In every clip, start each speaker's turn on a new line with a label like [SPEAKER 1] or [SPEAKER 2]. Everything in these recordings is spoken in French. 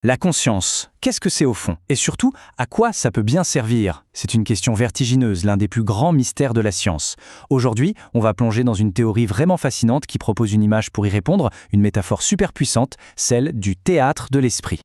[SPEAKER 1] La conscience, qu'est-ce que c'est au fond? Et surtout, à quoi ça peut bien servir? C'est une question vertigineuse, l'un des plus grands mystères de la science. Aujourd'hui, on va plonger dans une théorie vraiment fascinante qui propose une image pour y répondre, une métaphore super puissante, celle du théâtre de l'esprit.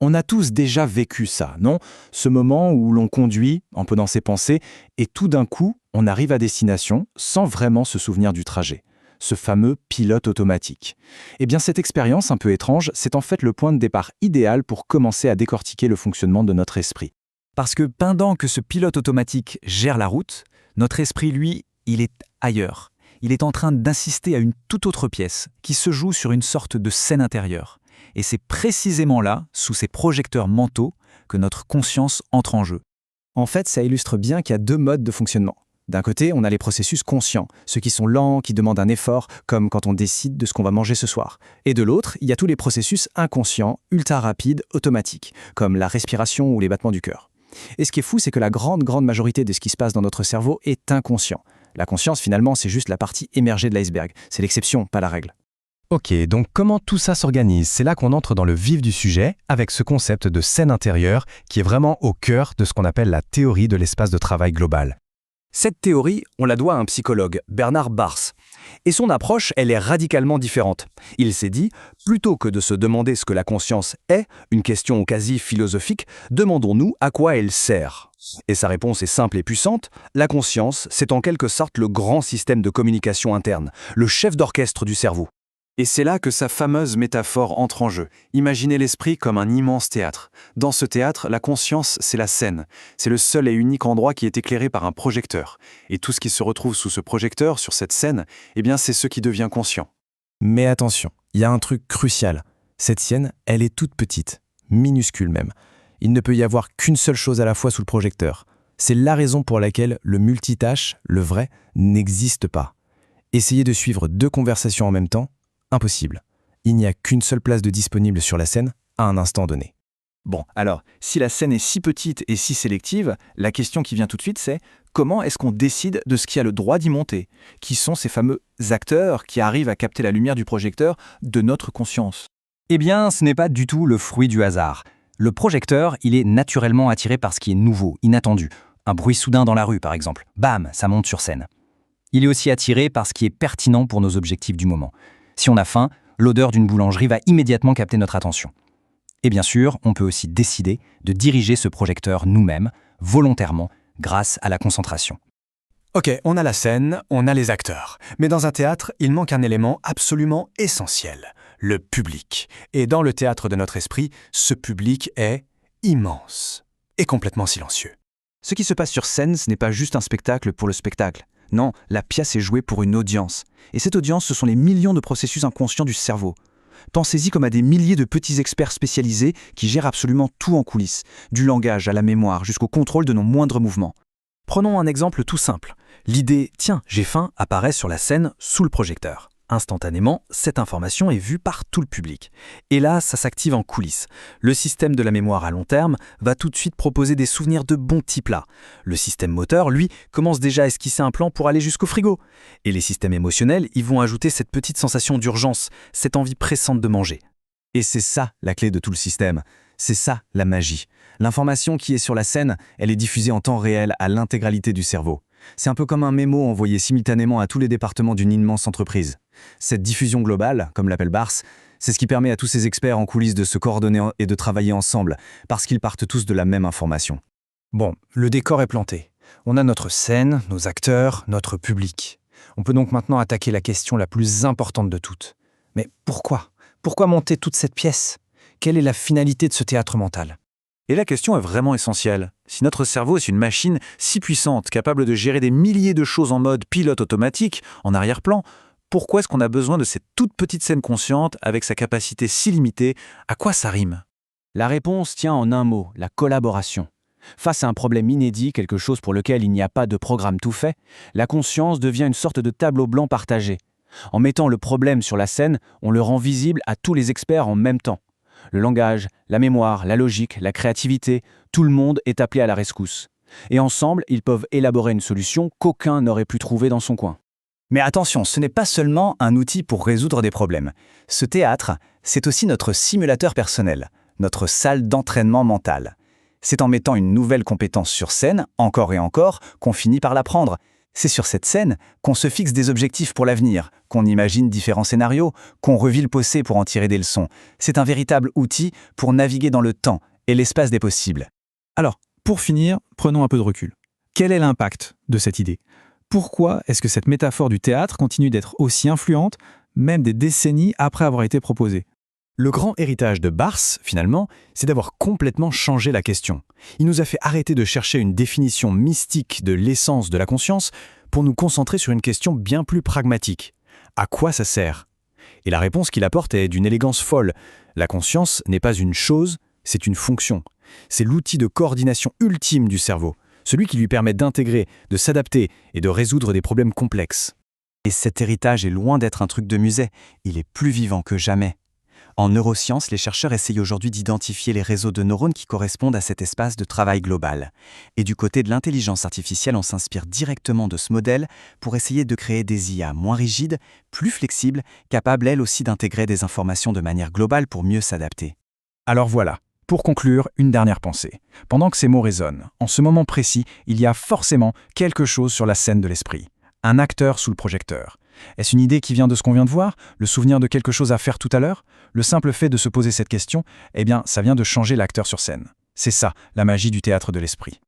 [SPEAKER 1] On a tous déjà vécu ça, non? Ce moment où l'on conduit, en peu dans ses pensées, et tout d'un coup, on arrive à destination sans vraiment se souvenir du trajet. Ce fameux pilote automatique. Eh bien, cette expérience un peu étrange, c'est en fait le point de départ idéal pour commencer à décortiquer le fonctionnement de notre esprit. Parce que pendant que ce pilote automatique gère la route, notre esprit, lui, il est ailleurs. Il est en train d'assister à une toute autre pièce qui se joue sur une sorte de scène intérieure. Et c'est précisément là, sous ces projecteurs mentaux, que notre conscience entre en jeu. En fait, ça illustre bien qu'il y a deux modes de fonctionnement. D'un côté, on a les processus conscients, ceux qui sont lents, qui demandent un effort, comme quand on décide de ce qu'on va manger ce soir. Et de l'autre, il y a tous les processus inconscients, ultra rapides, automatiques, comme la respiration ou les battements du cœur. Et ce qui est fou, c'est que la grande majorité de ce qui se passe dans notre cerveau est inconscient. La conscience, finalement, c'est juste la partie émergée de l'iceberg. C'est l'exception, pas la règle.
[SPEAKER 2] Ok, donc comment tout ça s'organise? C'est là qu'on entre dans le vif du sujet, avec ce concept de scène intérieure qui est vraiment au cœur de ce qu'on appelle la théorie de l'espace de travail global.
[SPEAKER 1] Cette théorie, on la doit à un psychologue, Bernard Baars. Et son approche, elle est radicalement différente. Il s'est dit, plutôt que de se demander ce que la conscience est, une question quasi philosophique, demandons-nous à quoi elle sert. Et sa réponse est simple et puissante, la conscience, c'est en quelque sorte le grand système de communication interne, le chef d'orchestre du cerveau. Et c'est là que sa fameuse métaphore entre en jeu. Imaginez l'esprit comme un immense théâtre. Dans ce théâtre, la conscience, c'est la scène. C'est le seul et unique endroit qui est éclairé par un projecteur. Et tout ce qui se retrouve sous ce projecteur, sur cette scène, eh bien c'est ce qui devient conscient.
[SPEAKER 2] Mais attention, il y a un truc crucial. Cette scène, elle est toute petite, minuscule même. Il ne peut y avoir qu'une seule chose à la fois sous le projecteur. C'est la raison pour laquelle le multitâche, le vrai, n'existe pas. Essayez de suivre deux conversations en même temps, impossible. Il n'y a qu'une seule place de disponible sur la scène à un instant donné.
[SPEAKER 1] Bon, alors, si la scène est si petite et si sélective, la question qui vient tout de suite, c'est comment est-ce qu'on décide de ce qui a le droit d'y monter? Qui sont ces fameux acteurs qui arrivent à capter la lumière du projecteur de notre conscience? Eh bien, ce n'est pas du tout le fruit du hasard. Le projecteur, il est naturellement attiré par ce qui est nouveau, inattendu. Un bruit soudain dans la rue, par exemple. Bam, ça monte sur scène. Il est aussi attiré par ce qui est pertinent pour nos objectifs du moment. Si on a faim, l'odeur d'une boulangerie va immédiatement capter notre attention. Et bien sûr, on peut aussi décider de diriger ce projecteur nous-mêmes, volontairement, grâce à la concentration. Ok, on a la scène, on a les acteurs. Mais dans un théâtre, il manque un élément absolument essentiel, le public. Et dans le théâtre de notre esprit, ce public est immense et complètement silencieux. Ce qui se passe sur scène, ce n'est pas juste un spectacle pour le spectacle. Non, la pièce est jouée pour une audience. Et cette audience, ce sont les millions de processus inconscients du cerveau. Pensez-y comme à des milliers de petits experts spécialisés qui gèrent absolument tout en coulisses, du langage à la mémoire jusqu'au contrôle de nos moindres mouvements. Prenons un exemple tout simple. L'idée « tiens, j'ai faim » apparaît sur la scène sous le projecteur. Instantanément, cette information est vue par tout le public. Et là, ça s'active en coulisses. Le système de la mémoire à long terme va tout de suite proposer des souvenirs de bons petits plats. Le système moteur, lui, commence déjà à esquisser un plan pour aller jusqu'au frigo. Et les systèmes émotionnels, ils vont ajouter cette petite sensation d'urgence, cette envie pressante de manger. Et c'est ça la clé de tout le système. C'est ça la magie. L'information qui est sur la scène, elle est diffusée en temps réel à l'intégralité du cerveau. C'est un peu comme un mémo envoyé simultanément à tous les départements d'une immense entreprise. Cette diffusion globale, comme l'appelle Baars, c'est ce qui permet à tous ces experts en coulisses de se coordonner et de travailler ensemble, parce qu'ils partent tous de la même information. Bon, le décor est planté. On a notre scène, nos acteurs, notre public. On peut donc maintenant attaquer la question la plus importante de toutes. Mais pourquoi? Pourquoi monter toute cette pièce? Quelle est la finalité de ce théâtre mental? Et la question est vraiment essentielle. Si notre cerveau est une machine si puissante, capable de gérer des milliers de choses en mode pilote automatique, en arrière-plan, pourquoi est-ce qu'on a besoin de cette toute petite scène consciente avec sa capacité si limitée? À quoi ça rime? La réponse tient en un mot, la collaboration. Face à un problème inédit, quelque chose pour lequel il n'y a pas de programme tout fait, la conscience devient une sorte de tableau blanc partagé. En mettant le problème sur la scène, on le rend visible à tous les experts en même temps. Le langage, la mémoire, la logique, la créativité, tout le monde est appelé à la rescousse. Et ensemble, ils peuvent élaborer une solution qu'aucun n'aurait pu trouver dans son coin. Mais attention, ce n'est pas seulement un outil pour résoudre des problèmes. Ce théâtre, c'est aussi notre simulateur personnel.
[SPEAKER 3] notre salle d'entraînement mental. C'est en mettant une nouvelle compétence sur scène, encore et encore, qu'on finit par l'apprendre. C'est sur cette scène qu'on se fixe des objectifs pour l'avenir, qu'on imagine différents scénarios, qu'on revit le passé pour en tirer des leçons. C'est un véritable outil pour naviguer dans le temps et l'espace des possibles.
[SPEAKER 1] Alors, pour finir, prenons un peu de recul. Quel est l'impact de cette idée? Pourquoi est-ce que cette métaphore du théâtre continue d'être aussi influente, même des décennies après avoir été proposée?
[SPEAKER 2] Le grand héritage de Barthes, finalement, c'est d'avoir complètement changé la question. Il nous a fait arrêter de chercher une définition mystique de l'essence de la conscience pour nous concentrer sur une question bien plus pragmatique. À quoi ça sert? Et la réponse qu'il apporte est d'une élégance folle. La conscience n'est pas une chose, c'est une fonction. C'est l'outil de coordination ultime du cerveau, celui qui lui permet d'intégrer, de s'adapter et de résoudre des problèmes complexes.
[SPEAKER 3] Et cet héritage est loin d'être un truc de musée, il est plus vivant que jamais. En neurosciences, les chercheurs essayent aujourd'hui d'identifier les réseaux de neurones qui correspondent à cet espace de travail global. Et du côté de l'intelligence artificielle, on s'inspire directement de ce modèle pour essayer de créer des IA moins rigides, plus flexibles, capables elles aussi d'intégrer des informations de manière globale pour mieux s'adapter.
[SPEAKER 1] Alors voilà, pour conclure, une dernière pensée. Pendant que ces mots résonnent, en ce moment précis, il y a forcément quelque chose sur la scène de l'esprit. Un acteur sous le projecteur. Est-ce une idée qui vient de ce qu'on vient de voir? Le souvenir de quelque chose à faire tout à l'heure? Le simple fait de se poser cette question, ça vient de changer l'acteur sur scène. C'est ça, la magie du théâtre de l'esprit.